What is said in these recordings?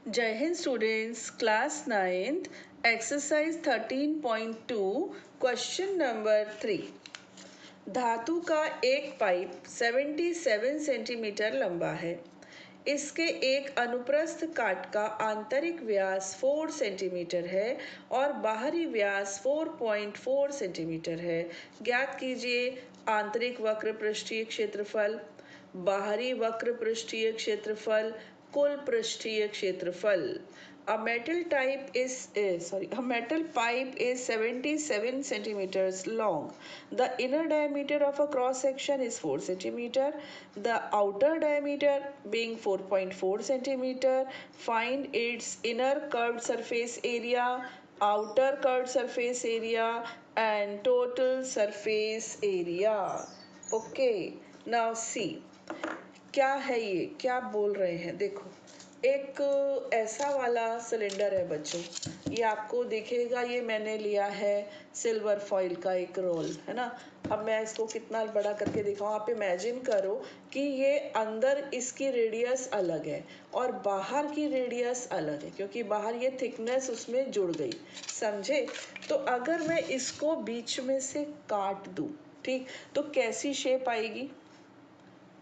जय Hind students, class 9th exercise 13.2 question number 3। धातु का एक पाइप 77 सेंटीमीटर लंबा है। इसके एक अनुप्रस्थ काट का आंतरिक व्यास 4 सेंटीमीटर है और बाहरी व्यास 4.4 सेंटीमीटर है। ज्ञात कीजिए आंतरिक वक्र पृष्ठीय क्षेत्रफल, बाहरी वक्र पृष्ठीय क्षेत्रफल, कुल पृष्ठीय क्षेत्रफल। A metal pipe is 77 centimeters long. The inner diameter of a cross section is 4 centimeter. The outer diameter being 4.4 centimeter. Find its inner curved surface area, outer curved surface area and total surface area. Okay, now see. क्या है ये, क्या बोल रहे हैं? देखो, एक ऐसा वाला सिलेंडर है बच्चों, ये आपको दिखेगा। ये मैंने लिया है सिल्वर फॉइल का एक रोल, है ना। अब मैं इसको कितना बड़ा करके दिखाऊं। आप इमेजिन करो कि ये अंदर इसकी रेडियस अलग है और बाहर की रेडियस अलग है, क्योंकि बाहर ये थिकनेस उसमें जुड़ गई, समझे। तो अगर मैं इसको बीच में से काट दूं, ठीक, तो कैसी शेप आएगी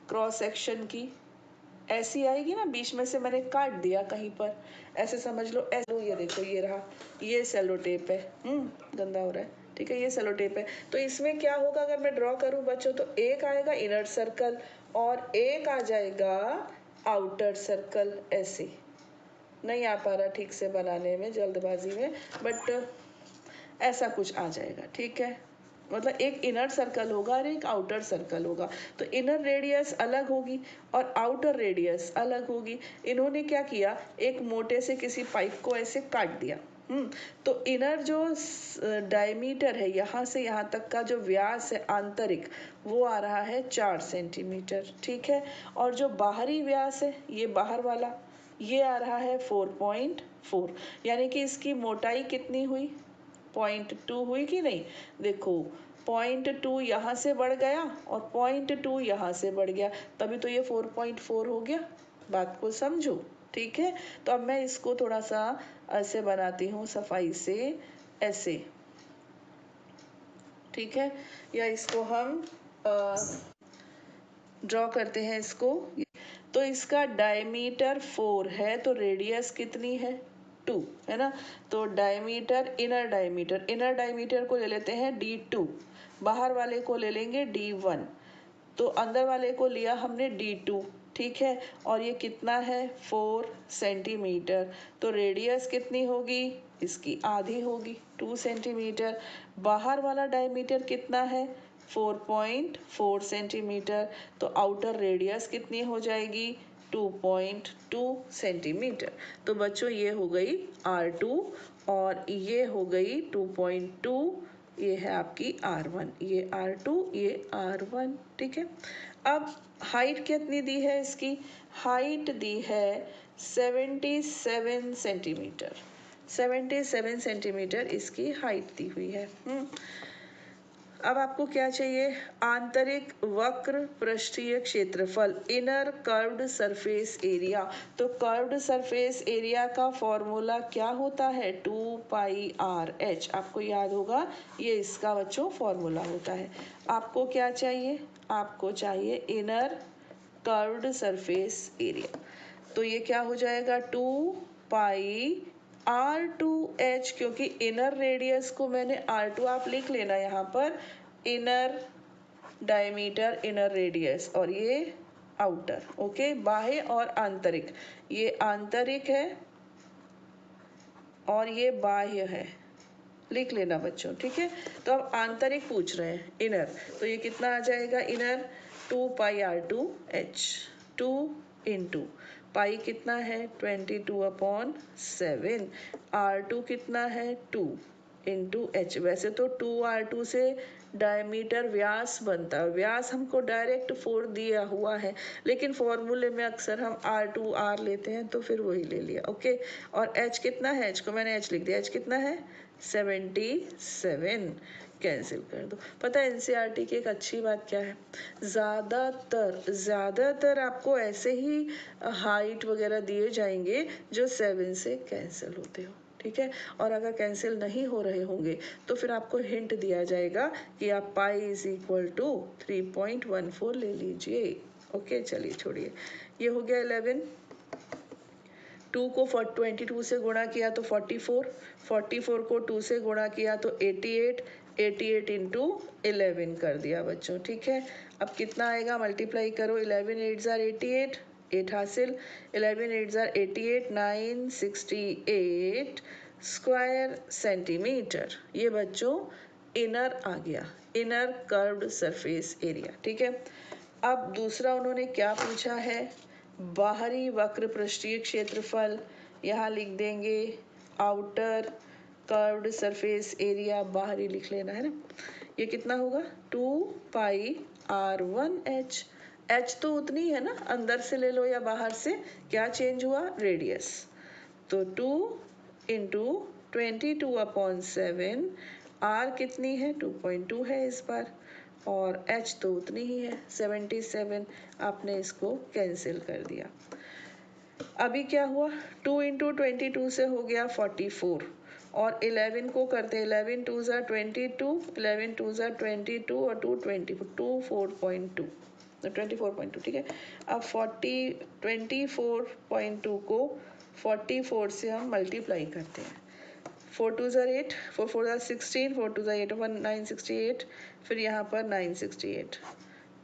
क्रॉस सेक्शन की? ऐसी आएगी ना। बीच में से मैंने काट दिया कहीं पर, ऐसे समझ लो। ऐसे ये देखो, ये रहा, ये सेलो टेप है। गंदा हो रहा है, ठीक है। ये सेलो टेप है। तो इसमें क्या होगा अगर मैं ड्रॉ करूं बच्चों, तो एक आएगा इनर सर्कल और एक आ जाएगा आउटर सर्कल। ऐसे नहीं आ पा रहा ठीक से बनाने में, जल्दबाजी में, बट ऐसा कुछ आ जाएगा, ठीक है। मतलब एक इनर सर्कल होगा और एक आउटर सर्कल होगा। तो इनर रेडियस अलग होगी और आउटर रेडियस अलग होगी। इन्होंने क्या किया, एक मोटे से किसी पाइप को ऐसे काट दिया। तो इनर जो डायमीटर है, यहाँ से यहाँ तक का जो व्यास है आंतरिक, वो आ रहा है 4 सेंटीमीटर, ठीक है। और जो बाहरी व्यास है, ये बाहर वाला, ये आ रहा है 4.4। यानी कि इसकी मोटाई कितनी हुई? 0.2 हुई कि नहीं? देखो 0.2 यहाँ से बढ़ गया और 0.2 यहाँ से बढ़ गया, तभी तो ये 4.4 हो गया। बात को समझो, ठीक है। तो अब मैं इसको थोड़ा सा ऐसे बनाती हूँ सफाई से, ऐसे, ठीक है। या इसको हम ड्रॉ करते हैं इसको। तो इसका डायमीटर 4 है, तो रेडियस कितनी है? 2, है ना। तो डायमीटर, इनर डायमीटर को ले लेते हैं D2, बाहर वाले को ले लेंगे D1। तो अंदर वाले को लिया हमने D2, ठीक है। और ये कितना है? 4 सेंटीमीटर। तो रेडियस कितनी होगी? इसकी आधी होगी, 2 सेंटीमीटर। बाहर वाला डायमीटर कितना है? 4.4 सेंटीमीटर। तो आउटर रेडियस कितनी हो जाएगी? 2.2 सेंटीमीटर। तो बच्चों ये हो गई R2 और ये हो गई 2.2। ये है आपकी R1, ये R2, ये R1, ठीक है। अब हाइट कितनी दी है इसकी? हाइट दी है 77 सेंटीमीटर। 77 सेंटीमीटर इसकी हाइट दी हुई है। अब आपको क्या चाहिए? आंतरिक वक्र पृष्ठीय क्षेत्रफल, इनर कर्व्ड सरफेस एरिया। तो कर्व्ड सरफेस एरिया का फॉर्मूला क्या होता है? 2πr(h). आपको याद होगा, ये इसका बच्चों फॉर्मूला होता है। आपको क्या चाहिए? आपको चाहिए इनर कर्व्ड सरफेस एरिया। तो ये क्या हो जाएगा? 2πr(2h), क्योंकि इनर रेडियस को मैंने R2 आप लिख लेना यहाँ पर, इनर डायमीटर, इनर रेडियस, और ये आउटर, ओके। बाह्य और आंतरिक, ये आंतरिक है और ये बाह्य है, लिख लेना बच्चों, ठीक है। तो अब आंतरिक पूछ रहे हैं, इनर, तो ये कितना आ जाएगा? Inner 2πr(2h). 2 इंटू पाई कितना है? 22/7। R2 कितना है? 2 इंटू h। वैसे तो 2R2 से डायमीटर व्यास बनता है, व्यास हमको डायरेक्ट 4 दिया हुआ है, लेकिन फॉर्मूले में अक्सर हम R2R लेते हैं, तो फिर वही ले लिया, ओके। और h कितना है? h को मैंने h लिख दिया। h कितना है? 77। कैंसिल कर दो। पता है एनसीईआरटी की एक अच्छी बात क्या है, ज़्यादातर आपको ऐसे ही हाइट वगैरह दिए जाएंगे जो 7 से कैंसिल होते हो, ठीक है। और अगर कैंसिल नहीं हो रहे होंगे तो फिर आपको हिंट दिया जाएगा कि आप पाई इज इक्वल टू 3.14 ले लीजिए। ओके चलिए छोड़िए, ये हो गया 11। 2 को 22 से गुणा किया तो 44, 44 को 2 से गुणा किया तो 88, 88 इंटू 11 कर दिया बच्चों, ठीक है। अब कितना आएगा, मल्टीप्लाई करो, 11 8 जार 88, 8 हासिल, 11 8 जार 88, 968 स्क्वायर सेंटीमीटर। ये बच्चों इनर आ गया, इनर कर्व्ड सरफेस एरिया, ठीक है। अब दूसरा उन्होंने क्या पूछा है, बाहरी वक्र पृष्ठीय क्षेत्रफल, यहाँ लिख देंगे आउटर कर्व्ड सरफेस एरिया, बाहरी लिख लेना है ना। ये कितना होगा, 2πr1h। h तो उतनी है ना, अंदर से ले लो या बाहर से, क्या चेंज हुआ, रेडियस। तो 2 इंटू 22/7, r कितनी है, 2.2 है इस बार, और h तो उतनी ही है 77। आपने इसको कैंसिल कर दिया। अभी क्या हुआ, 2 इंटू 22 से हो गया 44, और 11 को करते 11 2 ज़ा 22, 11 2 ज़ा 22 और 2 24.2, 24.2, ठीक है। अब 24.2 को 44 से हम मल्टीप्लाई करते हैं, 4 2 ज़ा 8, 4 4 ज़ा 16, 4 2 ज़ा 8 968, फिर यहाँ पर 968,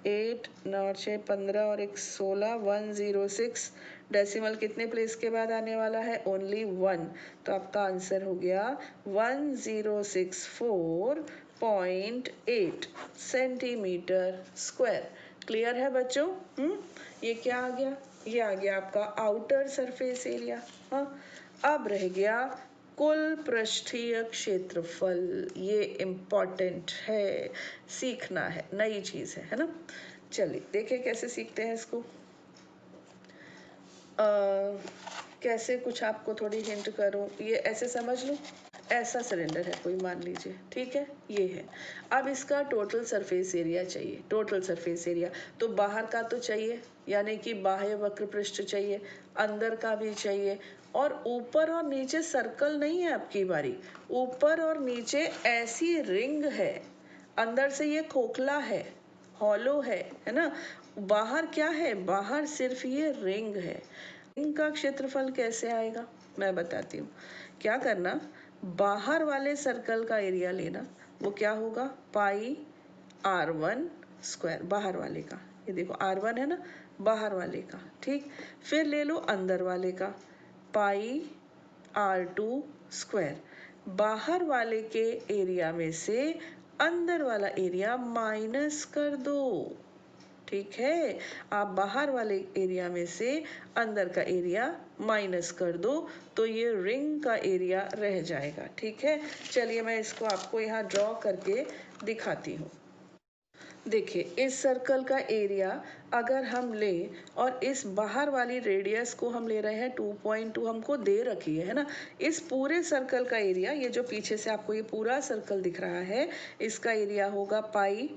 8 9 6 15 और 1 16, 106। डेसिमल कितने प्लेस के बाद आने वाला है, ओनली 1। तो आपका आंसर हो गया 1064.8 सेंटीमीटर स्क्वायर। क्लियर है बच्चों? ये क्या आ गया, ये आ गया आपका आउटर सरफेस एरिया। हाँ, अब रह गया कुल पृष्ठीय क्षेत्रफल। ये इम्पोर्टेंट है, सीखना है, नई चीज है ना। चलिए देखिए कैसे सीखते हैं इसको। कैसे, कुछ आपको थोड़ी हिंट करूं, ये ऐसे समझ लो, ऐसा सिलेंडर है कोई, मान लीजिए, ठीक है, ये है। अब इसका टोटल सरफेस एरिया चाहिए, टोटल सरफेस एरिया तो बाहर का तो चाहिए, यानी कि बाह्य वक्र पृष्ठ चाहिए, अंदर का भी चाहिए, और ऊपर और नीचे सर्कल नहीं है आपकी बारी, ऊपर और नीचे ऐसी रिंग है, अंदर से ये खोखला है, हॉलो है ना। बाहर क्या है, बाहर सिर्फ ये रिंग है। रिंग का क्षेत्रफल कैसे आएगा, मैं बताती हूँ। क्या करना, बाहर वाले सर्कल का एरिया लेना, वो क्या होगा, पाई r1 स्क्वायर, बाहर वाले का, ये देखो r1 है ना, बाहर वाले का, ठीक। फिर ले लो अंदर वाले का, पाई r2 स्क्वायर, बाहर वाले के एरिया में से अंदर वाला एरिया माइनस कर दो, ठीक है। आप बाहर वाले एरिया में से अंदर का एरिया माइनस कर दो तो ये रिंग का एरिया रह जाएगा, ठीक है। चलिए मैं इसको आपको यहाँ ड्रॉ करके दिखाती हूँ। देखिए इस सर्कल का एरिया अगर हम ले और इस बाहर वाली रेडियस को हम ले रहे हैं 2.2, हमको दे रखी है ना, इस पूरे सर्कल का एरिया, ये जो पीछे से आपको ये पूरा सर्कल दिख रहा है, इसका एरिया होगा पाई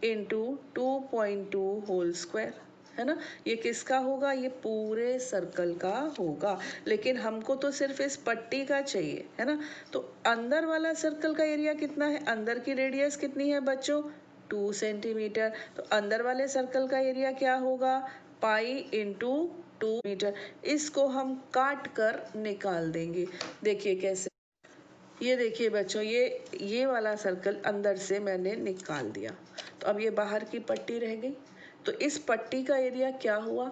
इंटू 2.2 होल स्क्वायर, है ना। ये किसका होगा, ये पूरे सर्कल का होगा, लेकिन हमको तो सिर्फ इस पट्टी का चाहिए, है ना। तो अंदर वाला सर्कल का एरिया कितना है, अंदर की रेडियस कितनी है बच्चों, 2 सेंटीमीटर। तो अंदर वाले सर्कल का एरिया क्या होगा, पाई इंटू 2 मीटर। इसको हम काट कर निकाल देंगे, देखिए कैसे। ये देखिए बच्चों, ये वाला सर्कल अंदर से मैंने निकाल दिया, तो अब ये बाहर की पट्टी रह गई। तो इस पट्टी का एरिया क्या हुआ,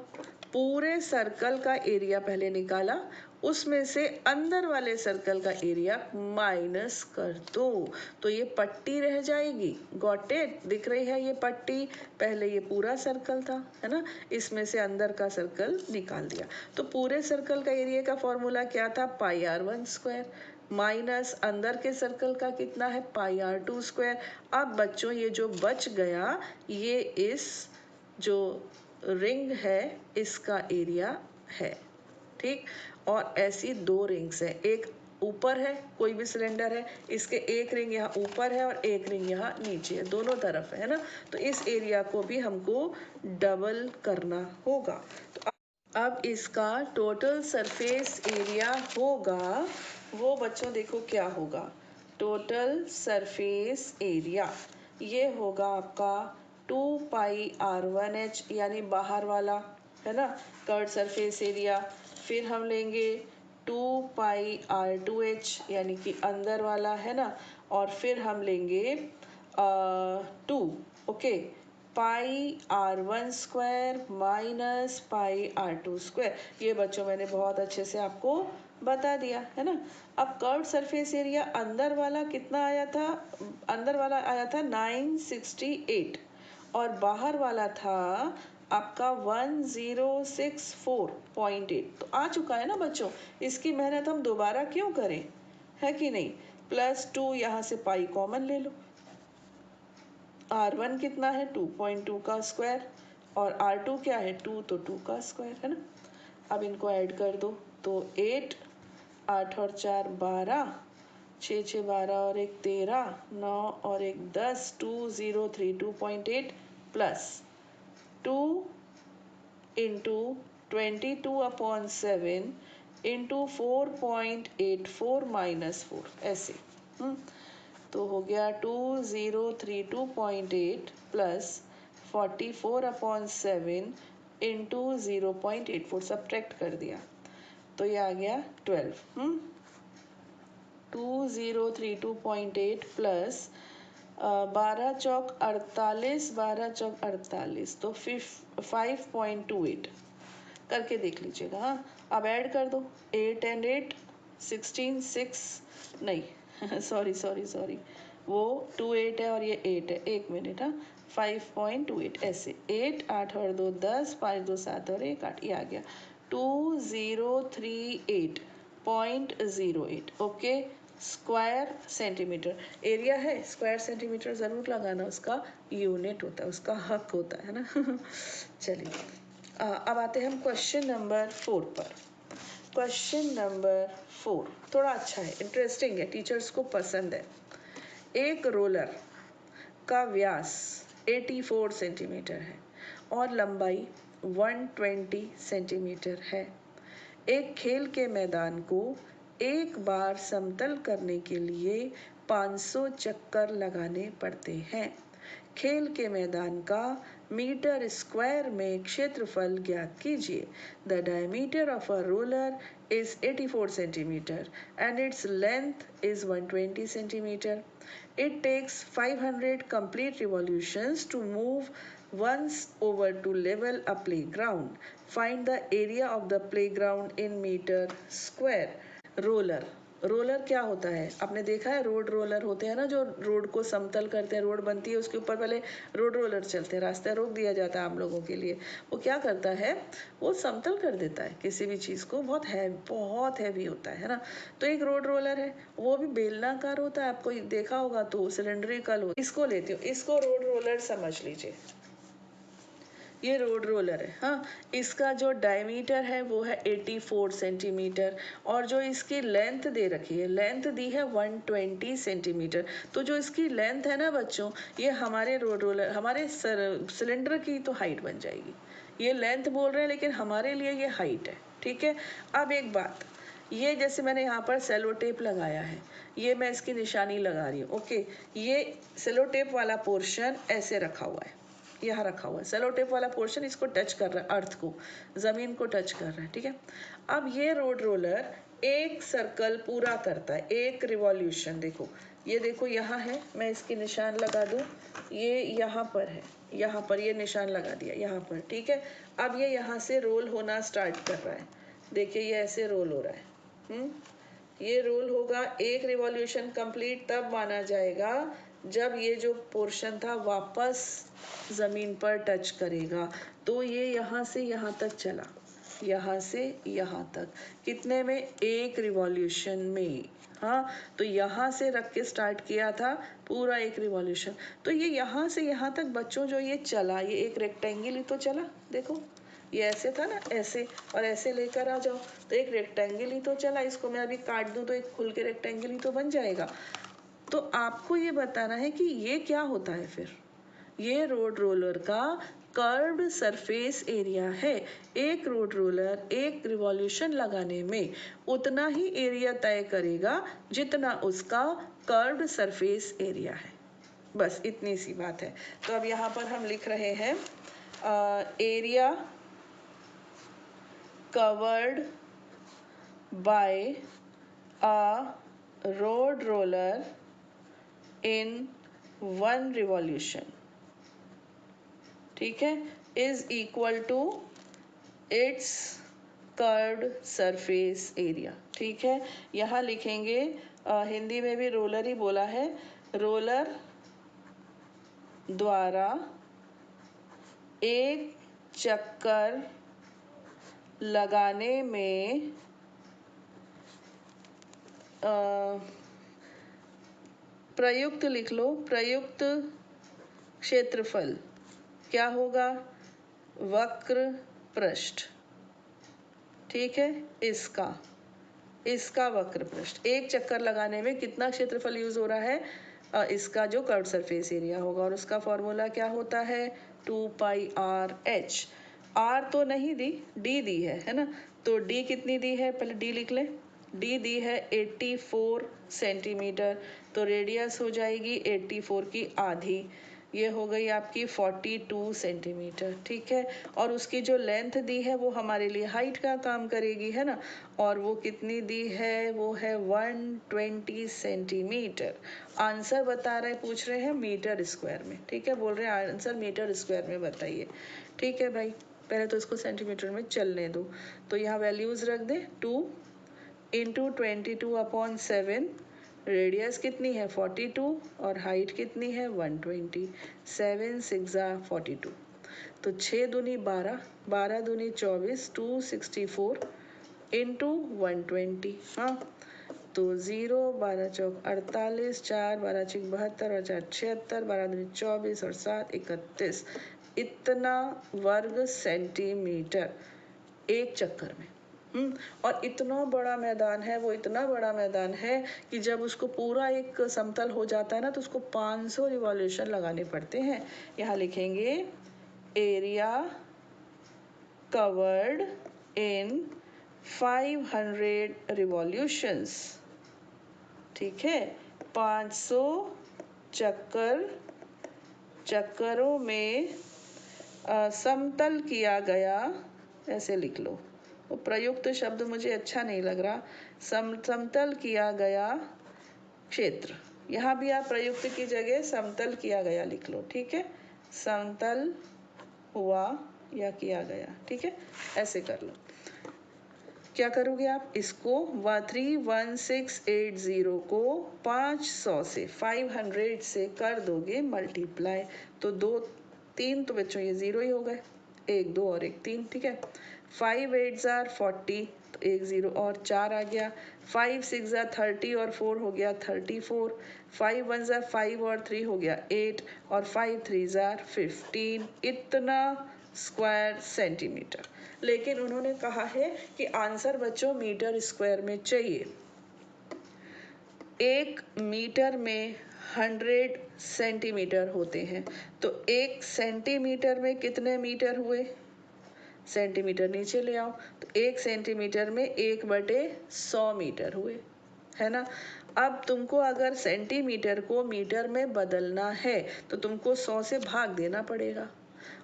पूरे सर्कल का एरिया पहले निकाला, उसमें से अंदर वाले सर्कल का एरिया माइनस कर दो, तो ये पट्टी रह जाएगी। गॉट इट, दिख रही है ये पट्टी, पहले ये पूरा सर्कल था, है ना, इसमें से अंदर का सर्कल निकाल दिया। तो पूरे सर्कल का एरिया का फॉर्मूला क्या था, पाई r1 स्क्वायर माइनस अंदर के सर्कल का कितना है, पाई r2 स्क्वायर। अब बच्चों ये जो बच गया, ये इस जो रिंग है इसका एरिया है, ठीक। और ऐसी दो रिंग्स है, एक ऊपर है, कोई भी सिलेंडर है, इसके एक रिंग यहाँ ऊपर है और एक रिंग यहाँ नीचे है, दोनों तरफ है ना। तो इस एरिया को भी हमको डबल करना होगा। तो अब इसका टोटल सरफेस एरिया होगा, वो बच्चों देखो क्या होगा, टोटल सरफेस एरिया ये होगा आपका 2πr1h यानी बाहर वाला है ना, कर्व सरफेस एरिया। फिर हम लेंगे 2πr2h यानी कि अंदर वाला है ना, और फिर हम लेंगे 2 ओके πr1² माइनस πr2²। ये बच्चों मैंने बहुत अच्छे से आपको बता दिया है ना। अब कर्व सरफेस एरिया अंदर वाला कितना आया था, अंदर वाला आया था 968 और बाहर वाला था आपका 1064.8। तो आ चुका है ना बच्चों, इसकी मेहनत हम दोबारा क्यों करें, है कि नहीं। +2 यहाँ से पाई कॉमन ले लो, R1 कितना है 2.2 का स्क्वायर और R2 क्या है 2, तो 2 का स्क्वायर है ना। अब इनको ऐड कर दो तो 8, 8 और 4 12, 6 6 12 और 1 13, 9 और 1 10, 2032.8 प्लस 2 इंटू 22/7 इंटू 4.84 माइनस 4 ऐसे। तो हो गया 2032.8 प्लस 44/7 इंटू 0.84 सब्ट्रैक्ट कर दिया तो ये आ गया 12। 2032.8 प्लस 12 चौक 48, 12 चौक 48 तो 5.28 करके देख लीजिएगा। हाँ अब ऐड कर दो 8 and 8 16 6 नहीं सॉरी वो 28 है और ये 8 है, 1 मिनट। हाँ 5.28 ऐसे 8 8 और 2 10 5 2 7 और 1 8 ये आ गया 2038.08 ओके स्क्वायर सेंटीमीटर। एरिया है स्क्वायर सेंटीमीटर ज़रूर लगाना, उसका यूनिट होता है, उसका हक होता है ना। चलिए अब आते हैं हम क्वेश्चन नंबर 4 पर। क्वेश्चन नंबर 4 थोड़ा अच्छा है, इंटरेस्टिंग है, टीचर्स को पसंद है। एक रोलर का व्यास 84 सेंटीमीटर है और लंबाई 120 सेंटीमीटर है। एक खेल के मैदान को एक बार समतल करने के लिए 500 चक्कर लगाने पड़ते हैं। खेल के मैदान का मीटर स्क्वायर में क्षेत्रफल ज्ञात कीजिए। The diameter of a roller is 84 centimeter and its length is 120 centimeter. It takes 500 complete revolutions to move once over to level a playground. Find the area of the playground in meter square. Roller roller क्या होता है, आपने देखा है road roller होते हैं ना, जो रोड को समतल करते हैं, रोड बनती है उसके ऊपर पहले रोड रोलर चलते हैं, रास्ता रोक दिया जाता है हम लोगों के लिए। वो क्या करता है, वो समतल कर देता है किसी भी चीज़ को, बहुत हैवी होता है ना। तो एक रोड रोलर है, वो भी बेलनाकार होता है, आपको देखा होगा तो सिलेंड्रिकल हो। इसको लेती हूँ, इसको रोड रोलर समझ लीजिए, ये रोड रोलर है। हाँ इसका जो डायमीटर है वो है 84 सेंटीमीटर और जो इसकी लेंथ दे रखी है, लेंथ दी है 120 सेंटीमीटर। तो जो इसकी लेंथ है ना बच्चों, ये हमारे रोड रोलर हमारे सिलेंडर की तो हाइट बन जाएगी। ये लेंथ बोल रहे हैं लेकिन हमारे लिए ये हाइट है, ठीक है। अब एक बात, ये जैसे मैंने यहाँ पर सेलो टेप लगाया है, ये मैं इसकी निशानी लगा रही हूँ ओके। ये सेलो टेप वाला पोर्शन ऐसे रखा हुआ है, यहाँ रखा हुआ है सेलो टेप वाला पोर्शन, इसको टच कर रहा है, अर्थ को, ज़मीन को टच कर रहा है, ठीक है। अब ये रोड रोलर एक सर्कल पूरा करता है, एक रिवॉल्यूशन। देखो ये देखो यहाँ है, मैं इसकी निशान लगा दूँ, ये यहाँ पर है, यहाँ पर ये निशान लगा दिया यहाँ पर, ठीक है। अब ये यहाँ से रोल होना स्टार्ट कर रहा है, देखिए ये ऐसे रोल हो रहा है। ये रोल होगा, एक रिवॉल्यूशन कंप्लीट तब माना जाएगा जब ये जो पोर्शन था वापस ज़मीन पर टच करेगा। तो ये यहाँ से यहाँ तक चला, यहाँ से यहाँ तक, कितने में, एक रिवॉल्यूशन में। हाँ तो यहाँ से रख के स्टार्ट किया था पूरा एक रिवॉल्यूशन। तो ये यहाँ से यहाँ तक बच्चों जो ये चला, ये एक रेक्टेंगल ही तो चला, देखो ये ऐसे था ना, ऐसे, और ऐसे लेकर आ जाओ तो एक रेक्टेंगल ही तो चला, इसको मैं अभी काट दूं तो एक खुल के रेक्टेंगल ही तो बन जाएगा। तो आपको ये बताना है कि ये क्या होता है फिर। ये रोड रोलर का कर्व्ड सरफेस एरिया है। एक रोड रोलर एक रिवॉल्यूशन लगाने में उतना ही एरिया तय करेगा जितना उसका कर्व्ड सरफेस एरिया है। बस इतनी सी बात है। तो अब यहाँ पर हम लिख रहे हैं area covered by a road roller in one revolution, ठीक है, is equal to its curved surface area. ठीक है, यहाँ लिखेंगे हिंदी में भी रोलर ही बोला है, रोलर द्वारा एक चक्कर लगाने में प्रयुक्त लिख लो, प्रयुक्त क्षेत्रफल क्या होगा, वक्र पृष्ठ। ठीक है, इसका वक्र पृष्ठ एक चक्कर लगाने में कितना क्षेत्रफल यूज हो रहा है, इसका जो कर्व सरफेस एरिया होगा, और उसका फॉर्मूला क्या होता है 2πr/h। r तो नहीं दी, d दी है ना, तो d कितनी दी है, पहले d लिख ले, d दी है 84 सेंटीमीटर, तो रेडियस हो जाएगी 84 की आधी, ये हो गई आपकी 42 सेंटीमीटर। ठीक है, और उसकी जो लेंथ दी है वो हमारे लिए हाइट का काम करेगी, है ना, और वो कितनी दी है, वो है 120 सेंटीमीटर। आंसर बता रहे, पूछ रहे हैं मीटर स्क्वायर में। ठीक है, बोल रहे हैं आंसर मीटर स्क्वायर में बताइए। ठीक है भाई, पहले तो इसको सेंटीमीटर में चलने दो, तो यहाँ वैल्यूज रख दे, 2 इंटू 22/7, रेडियस कितनी है 42 और हाइट कितनी है 120, 7 6 42, तो 6 दूनी 12, 12 दूनी 24, 264 इंटू 120। हाँ, तो 0 12 चौक 48, 4 12 छिक 72 और 4 76, 12 दूनी 24 और 7 31, इतना वर्ग सेंटीमीटर एक चक्कर में। और इतना बड़ा मैदान है, वो इतना बड़ा मैदान है कि जब उसको पूरा एक समतल हो जाता है ना, तो उसको 500 रिवॉल्यूशन लगाने पड़ते हैं। यहाँ लिखेंगे एरिया कवर्ड इन 500 रिवॉल्यूशंस। ठीक है, 500 चक्करों में समतल किया गया, ऐसे लिख लो, वो प्रयुक्त शब्द मुझे अच्छा नहीं लग रहा, समतल किया गया क्षेत्र। यहाँ भी आप प्रयुक्त की जगह समतल किया गया लिख लो। ठीक है, समतल हुआ या किया गया। ठीक है, ऐसे कर लो। क्या करोगे आप, इसको 31680 को 500 से 500 से कर दोगे मल्टीप्लाई, तो 2 3 तो बच्चों ये 0 ही हो गए, 1 2 और 1 3। ठीक है, 5 8 40, तो 1 0 और 4 आ गया, 5 6 30 और 4 हो गया 34, 5 1 5 और 3 हो गया 8 और 5 3 15, इतना स्क्वायर सेंटीमीटर। लेकिन उन्होंने कहा है कि आंसर बच्चों मीटर स्क्वायर में चाहिए। 1 मीटर में 100 सेंटीमीटर होते हैं, तो 1 सेंटीमीटर में कितने मीटर हुए, सेंटीमीटर नीचे ले आओ, तो 1 सेंटीमीटर में 1/100 मीटर हुए, है ना। अब तुमको अगर सेंटीमीटर को मीटर में बदलना है तो तुमको 100 से भाग देना पड़ेगा,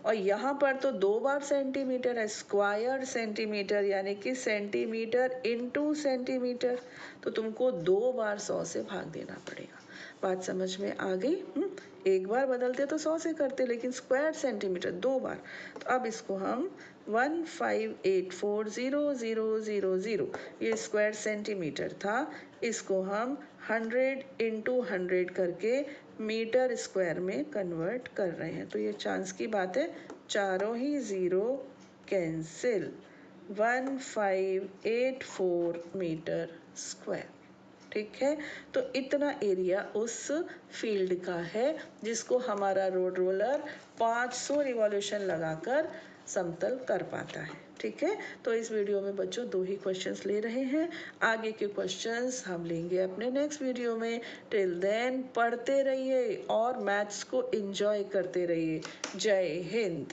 और यहाँ पर तो 2 बार सेंटीमीटर है, स्क्वायर सेंटीमीटर, यानी कि सेंटीमीटर इंटू सेंटीमीटर, तो तुमको 2 बार 100 से भाग देना पड़ेगा। बात समझ में आ गई। एक बार बदलते तो 100 से करते, लेकिन स्क्वायर सेंटीमीटर 2 बार। तो अब इसको हम 1584000, ये स्क्वायर सेंटीमीटर था, इसको हम 100 इंटू 100 करके मीटर स्क्वायर में कन्वर्ट कर रहे हैं। तो ये चांस की बात है, चारों ही 0 कैंसिल, 1584 मीटर स्क्वायर। ठीक है, तो इतना एरिया उस फील्ड का है जिसको हमारा रोड रोलर 500 रिवॉल्यूशन लगाकर समतल कर पाता है। ठीक है, तो इस वीडियो में बच्चों 2 ही क्वेश्चंस ले रहे हैं, आगे के क्वेश्चंस हम लेंगे अपने नेक्स्ट वीडियो में। टिल देन पढ़ते रहिए और मैथ्स को एंजॉय करते रहिए। जय हिंद।